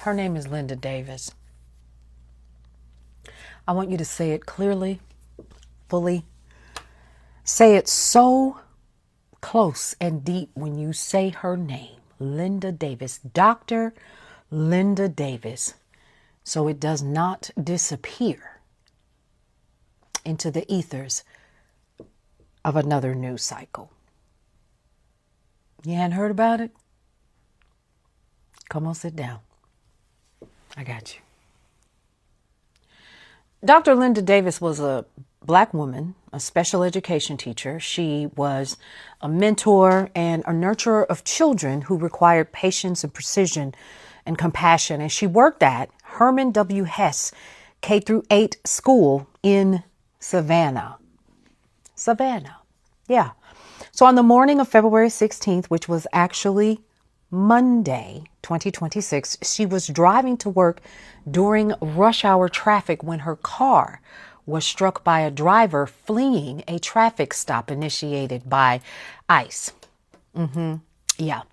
Her name is Linda Davis. I want you to say it clearly, fully. Say it so close and deep when you say her name, Linda Davis, Dr. Linda Davis, so it does not disappear into the ethers of another news cycle. You hadn't heard about it? Come on, sit down. I got you. Dr. Linda Davis was a Black woman, a special education teacher. She was a mentor and a nurturer of children who required patience and precision and compassion. And she worked at Herman W. Hess K through 8 school in Savannah. Yeah. So on the morning of February 16th, which was actually Monday, 2026, she was driving to work during rush hour traffic when her car was struck by a driver fleeing a traffic stop initiated by ICE. Yeah.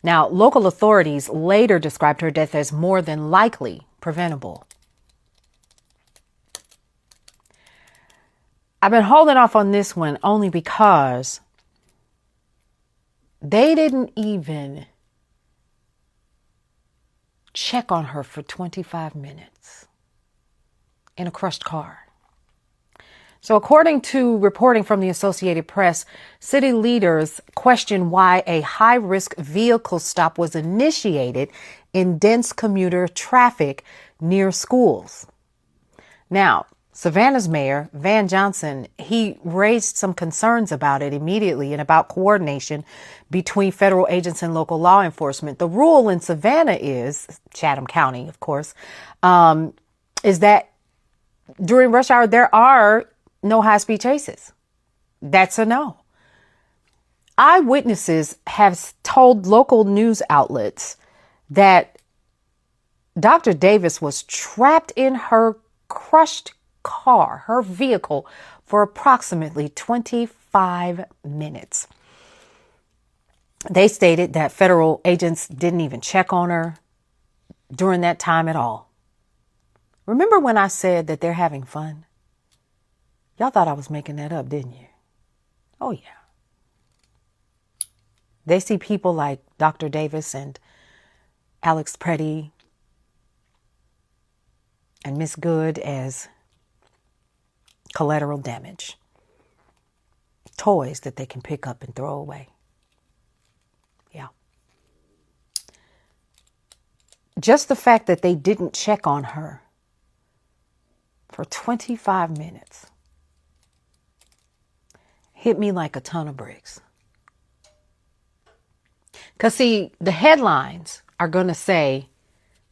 Now, local authorities later described her death as more than likely preventable. I've been holding off on this one only because they didn't even check on her for 25 minutes in a crushed car. So according to reporting from the Associated Press, city leaders question why a high-risk vehicle stop was initiated in dense commuter traffic near schools. Now, Savannah's mayor, Van Johnson, he raised some concerns about it immediately and about coordination between federal agents and local law enforcement. The rule in Savannah is, Chatham County, of course, is that during rush hour, there are no high-speed chases. That's a no. Eyewitnesses have told local news outlets that Dr. Davis was trapped in her crushed car, her vehicle, for approximately 25 minutes. They stated that federal agents didn't even check on her during that time at all. Remember when I said that they're having fun? Y'all thought I was making that up, didn't you? Oh, yeah. They see people like Dr. Davis and Alex Preddy and Miss Good as collateral damage. Toys that they can pick up and throw away. Yeah. Just the fact that they didn't check on her for 25 minutes hit me like a ton of bricks. Because, see, the headlines are going to say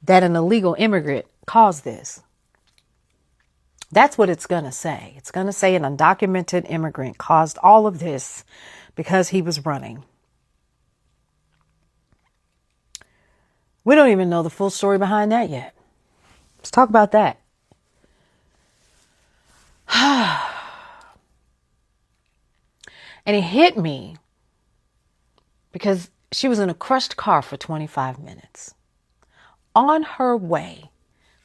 that an illegal immigrant caused this. That's what it's going to say. It's going to say an undocumented immigrant caused all of this because he was running. We don't even know the full story behind that yet. Let's talk about that. And it hit me because she was in a crushed car for 25 minutes on her way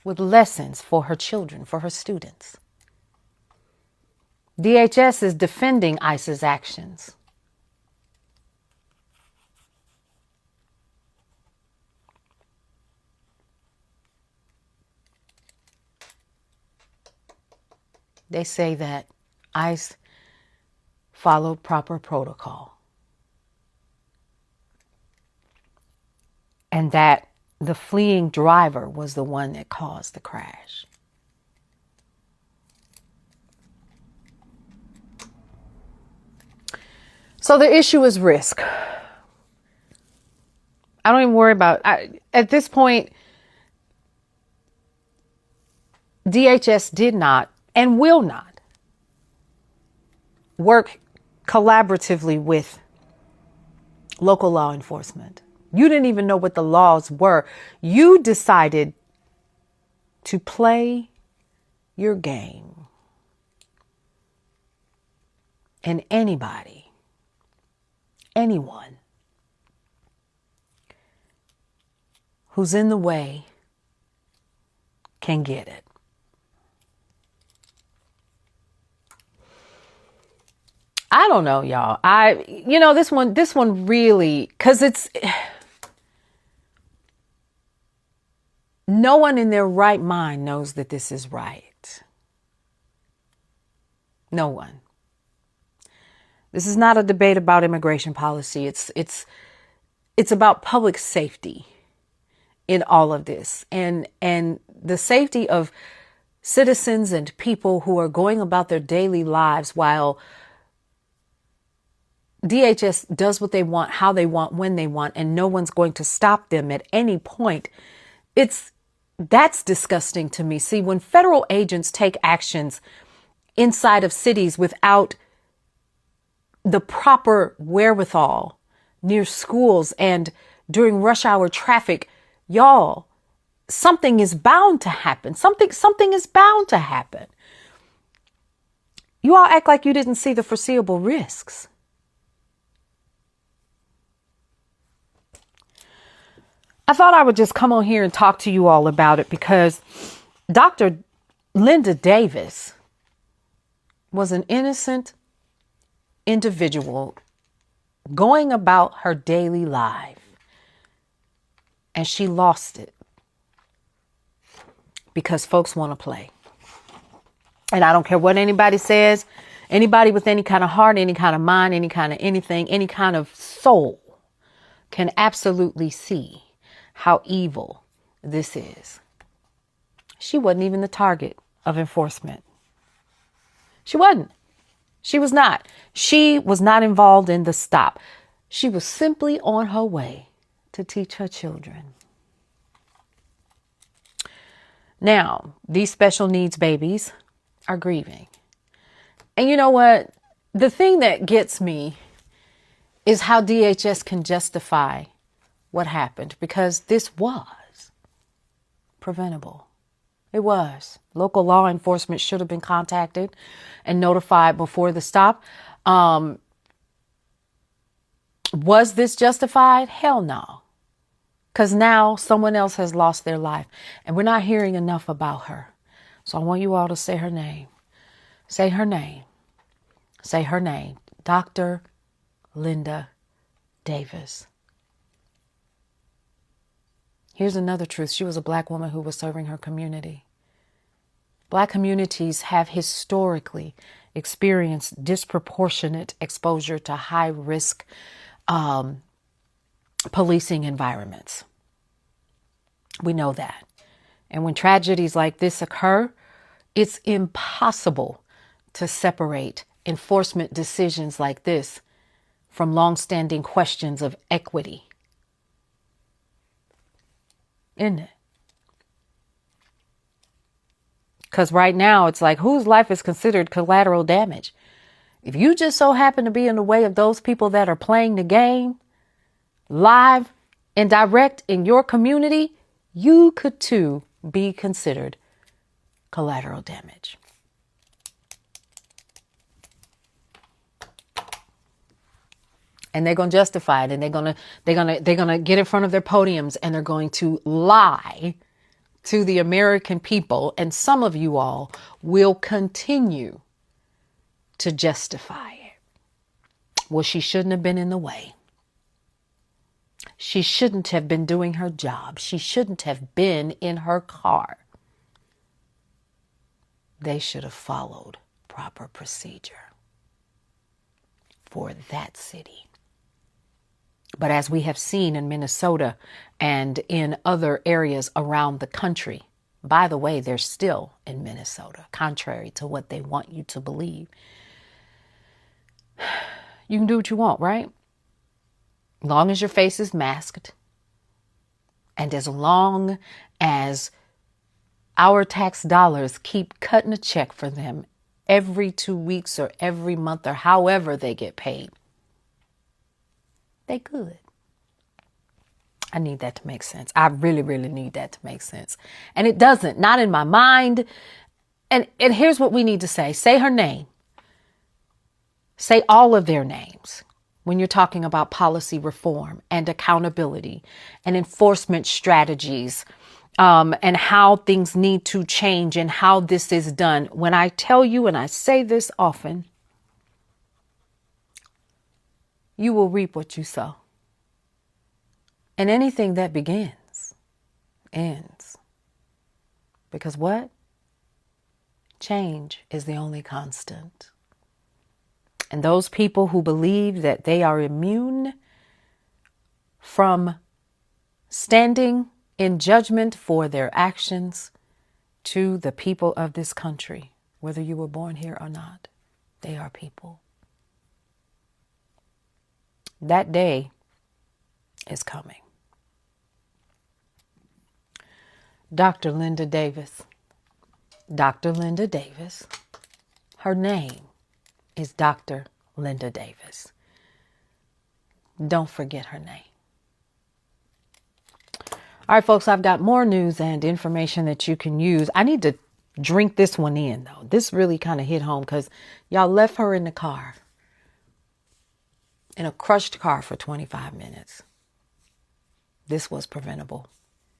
with lessons for her children, for her students. DHS is defending ICE's actions. They say that ICE followed proper protocol and that the fleeing driver was the one that caused the crash. So the issue is risk. I don't even worry about at this point. DHS did not and will not work collaboratively with local law enforcement. You didn't even know what the laws were. You decided to play your game. And anybody, anyone who's in the way can get it. I don't know, y'all. This one really, because it's, no one in their right mind knows that this is right. No one. This is not a debate about immigration policy. It's about public safety in all of this, and the safety of citizens and people who are going about their daily lives while DHS does what they want, how they want, when they want, and no one's going to stop them at any point. That's disgusting to me. See, when federal agents take actions inside of cities without the proper wherewithal near schools and during rush hour traffic, y'all, something is bound to happen. Something is bound to happen. You all act like you didn't see the foreseeable risks. I thought I would just come on here and talk to you all about it because Dr. Linda Davis was an innocent individual going about her daily life, and she lost it because folks want to play. And I don't care what anybody says, anybody with any kind of heart, any kind of mind, any kind of anything, any kind of soul can absolutely see how evil this is. She wasn't even the target of enforcement. She wasn't. She was not. She was not involved in the stop. She was simply on her way to teach her children. Now, these special needs babies are grieving. And you know what? The thing that gets me is how DHS can justify what happened, because this was preventable. It was. Local law enforcement should have been contacted and notified before the stop. Was this justified? Hell no. Because now someone else has lost their life and we're not hearing enough about her. So I want you all to say her name. Say her name. Say her name. Dr. Linda Davis. Here's another truth. She was a Black woman who was serving her community. Black communities have historically experienced disproportionate exposure to high-risk policing environments. We know that. And when tragedies like this occur, it's impossible to separate enforcement decisions like this from long-standing questions of equity. Isn't it? Because right now it's like, whose life is considered collateral damage? If you just so happen to be in the way of those people that are playing the game live and direct in your community, you could too be considered collateral damage. And they're going to justify it, and they're going to get in front of their podiums, and they're going to lie to the American people. And some of you all will continue to justify it. Well, she shouldn't have been in the way. She shouldn't have been doing her job. She shouldn't have been in her car. They should have followed proper procedure for that city. But as we have seen in Minnesota and in other areas around the country, by the way, they're still in Minnesota, contrary to what they want you to believe. You can do what you want, right? As long as your face is masked, and as long as our tax dollars keep cutting a check for them every 2 weeks or every month or however they get paid, they could. I need that to make sense. I really, really need that to make sense. And it doesn't, not in my mind. And here's what we need to say. Say her name. Say all of their names when you're talking about policy reform and accountability and enforcement strategies and how things need to change and how this is done. When I tell you, and I say this often, you will reap what you sow. And anything that begins ends. Because what? Change is the only constant. And those people who believe that they are immune from standing in judgment for their actions to the people of this country, whether you were born here or not, they are people. That day is coming. Dr. Linda Davis. Dr. Linda Davis. Her name is Dr. Linda Davis. Don't forget her name. All right, folks, I've got more news and information that you can use. I need to drink this one in, though. This really kind of hit home because y'all left her in the car, in a crushed car for 25 minutes. This was preventable.